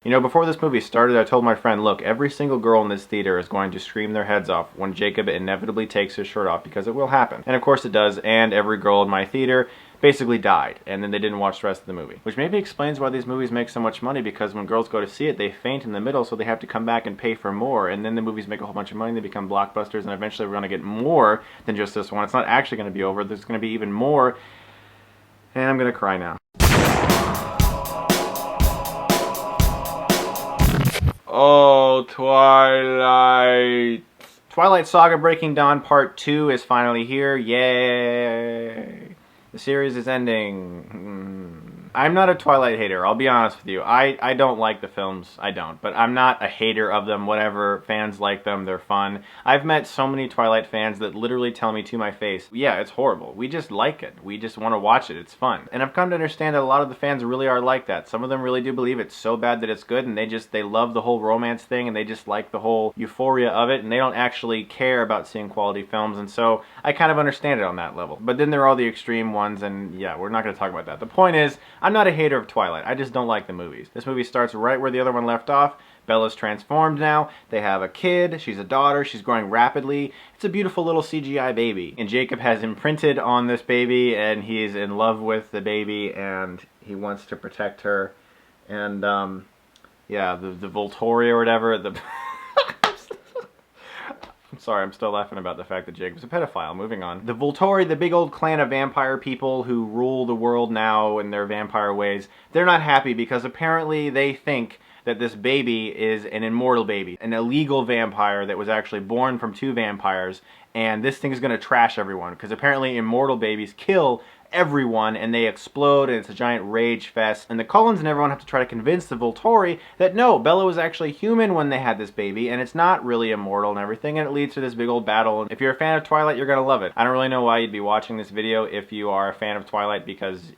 You know, before this movie started, I told my friend, look, every single girl in this theater is going to scream their heads off when Jacob inevitably takes his shirt off, because it will happen. And of course it does, and every girl in my theater basically died, and then they didn't watch the rest of the movie. Which maybe explains why these movies make so much money, because when girls go to see it, they faint in the middle, so they have to come back and pay for more, and then the movies make a whole bunch of money, they become blockbusters, and eventually we're going to get more than just this one. It's not actually going to be over, there's going to be even more, and I'm going to cry now. Oh, Twilight. Twilight Saga Breaking Dawn Part 2 is finally here. Yay. The series is ending. I'm not a Twilight hater, I'll be honest with you. I don't like the films, I don't. But I'm not a hater of them, whatever. Fans like them, they're fun. I've met so many Twilight fans that literally tell me to my face, yeah, it's horrible. We just like it. We just want to watch it. It's fun. And I've come to understand that a lot of the fans really are like that. Some of them really do believe it's so bad that it's good, and they love the whole romance thing, and they just like the whole euphoria of it, and they don't actually care about seeing quality films, and so I kind of understand it on that level. But then there are all the extreme ones, and yeah, we're not going to talk about that. The point is, I'm not a hater of Twilight. I just don't like the movies. This movie starts right where the other one left off. Bella's transformed now. They have a kid. She's a daughter. She's growing rapidly. It's a beautiful little CGI baby. And Jacob has imprinted on this baby, and he's in love with the baby, and he wants to protect her. And, yeah, the Volturi or whatever, I'm sorry, I'm still laughing about the fact that Jacob's a pedophile. Moving on. The Volturi, the big old clan of vampire people who rule the world now in their vampire ways, they're not happy because apparently they think that this baby is an immortal baby, an illegal vampire that was actually born from two vampires, and this thing is going to trash everyone because apparently immortal babies kill everyone and they explode and it's a giant rage fest, and the Cullens and everyone have to try to convince the Volturi that no, Bella was actually human when they had this baby and it's not really immortal and everything, and it leads to this big old battle. And if you're a fan of Twilight, you're gonna love it. I don't really know why you'd be watching this video if you are a fan of Twilight, because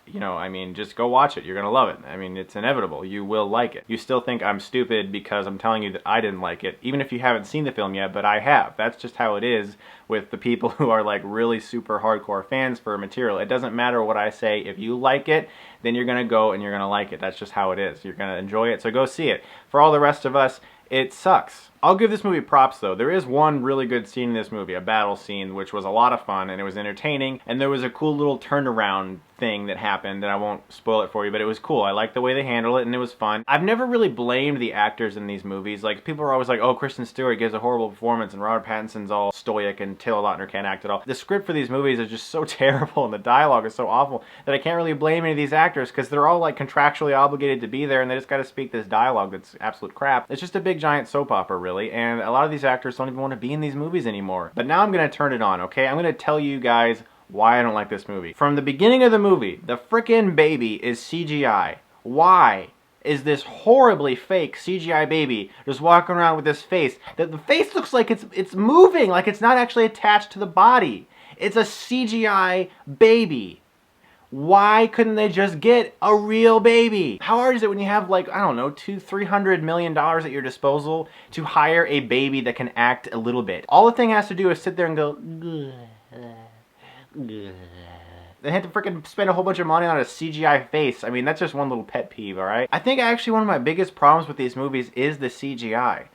you know, I mean, just go watch it. You're gonna love it. I mean, it's inevitable. You will like it. You still think I'm stupid because I'm telling you that I didn't like it, even if you haven't seen the film yet, but I have. That's just how it is with the people who are like really super hardcore fans for material. It doesn't matter what I say. If you like it, then you're gonna go and you're gonna like it. That's just how it is. You're gonna enjoy it, so go see it. For all the rest of us, it sucks. I'll give this movie props though. There is one really good scene in this movie, a battle scene, which was a lot of fun and it was entertaining, and there was a cool little turnaround thing that happened, and I won't spoil it for you, but it was cool. I liked the way they handled it and it was fun. I've never really blamed the actors in these movies. Like, people are always like, oh, Kristen Stewart gives a horrible performance and Robert Pattinson's all stoic and Taylor Lautner can't act at all. The script for these movies is just so terrible and the dialogue is so awful that I can't really blame any of these actors because they're all like contractually obligated to be there and they just gotta speak this dialogue that's absolute crap. It's just a big giant soap opera, really, and a lot of these actors don't even want to be in these movies anymore. But now I'm gonna turn it on, okay? I'm gonna tell you guys why I don't like this movie. From the beginning of the movie, the frickin' baby is CGI. Why is this horribly fake CGI baby just walking around with this face? The face looks like it's moving, like it's not actually attached to the body. It's a CGI baby. Why couldn't they just get a real baby? How hard is it when you have, like, I don't know, $200-300 million at your disposal to hire a baby that can act a little bit? All the thing has to do is sit there and go, they had to freaking spend a whole bunch of money on a CGI face. I mean, that's just one little pet peeve, alright? I think actually one of my biggest problems with these movies is the CGI.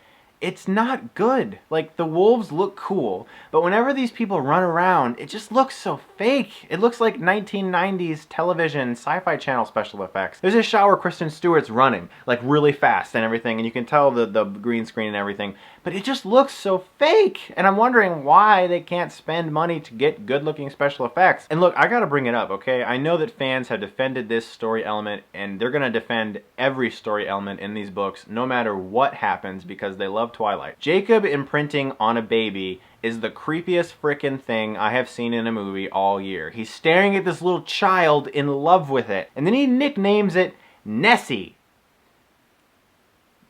It's not good. Like, the wolves look cool, but whenever these people run around, it just looks so fake. It looks like 1990s television Sci-Fi Channel special effects. There's a shot where Kristen Stewart's running, like, really fast and everything, and you can tell the green screen and everything, but it just looks so fake, and I'm wondering why they can't spend money to get good-looking special effects. And look, I gotta bring it up, okay? I know that fans have defended this story element, and they're gonna defend every story element in these books, no matter what happens, because they love Twilight. Jacob imprinting on a baby is the creepiest frickin' thing I have seen in a movie all year. He's staring at this little child in love with it, and then he nicknames it Nessie.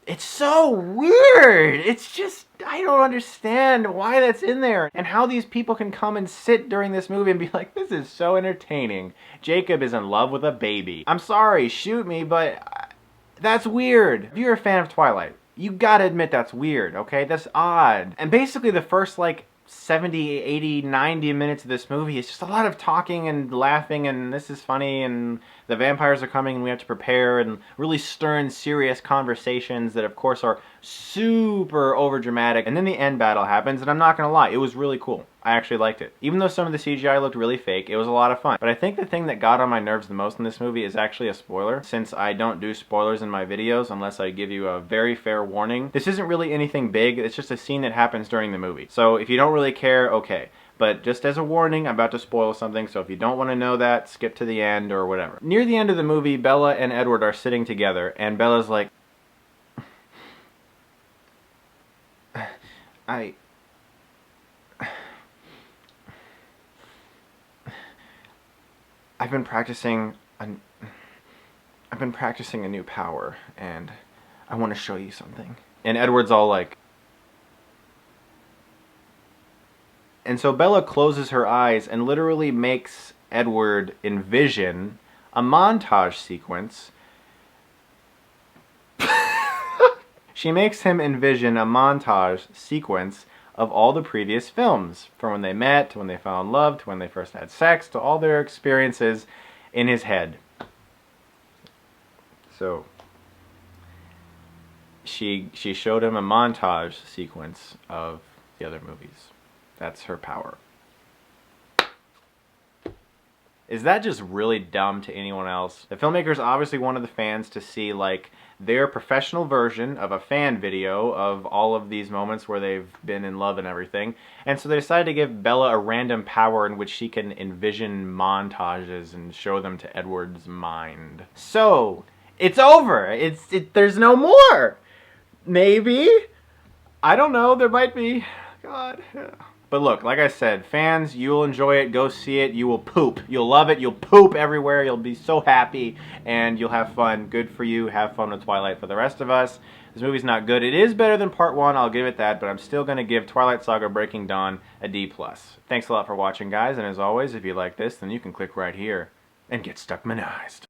It's so weird. It's just, I don't understand why that's in there and how these people can come and sit during this movie and be like, this is so entertaining. Jacob is in love with a baby. I'm sorry, shoot me, but that's weird. If you're a fan of Twilight, you gotta admit that's weird, okay? That's odd. And basically the first, like, 70, 80, 90 minutes of this movie is just a lot of talking and laughing, and this is funny, and the vampires are coming and we have to prepare, and really stern, serious conversations that of course are super over dramatic. And then the end battle happens, and I'm not gonna lie, it was really cool. I actually liked it. Even though some of the CGI looked really fake, it was a lot of fun. But I think the thing that got on my nerves the most in this movie is actually a spoiler, since I don't do spoilers in my videos unless I give you a very fair warning. This isn't really anything big, it's just a scene that happens during the movie. So if you don't really care, okay. But just as a warning, I'm about to spoil something, so if you don't want to know that, skip to the end or whatever. Near the end of the movie, Bella and Edward are sitting together, and Bella's like, I've been practicing a new power, and I want to show you something. And Edward's all like... And so Bella closes her eyes and literally makes Edward envision a montage sequence. She makes him envision a montage sequence of all the previous films, from when they met, to when they fell in love, to when they first had sex, to all their experiences in his head. So she showed him a montage sequence of the other movies. That's her power. Is that just really dumb to anyone else? The filmmakers obviously wanted the fans to see like their professional version of a fan video of all of these moments where they've been in love and everything. And so they decided to give Bella a random power in which she can envision montages and show them to Edward's mind. So, it's over! There's no more! Maybe? I don't know, there might be. God. But look, like I said, fans, you'll enjoy it, go see it, you will poop. You'll love it, you'll poop everywhere, you'll be so happy, and you'll have fun. Good for you, have fun with Twilight. For the rest of us, this movie's not good. It is better than part 1, I'll give it that, but I'm still going to give Twilight Saga Breaking Dawn a D+. Thanks a lot for watching, guys, and as always, if you like this, then you can click right here and get Stuckmanized.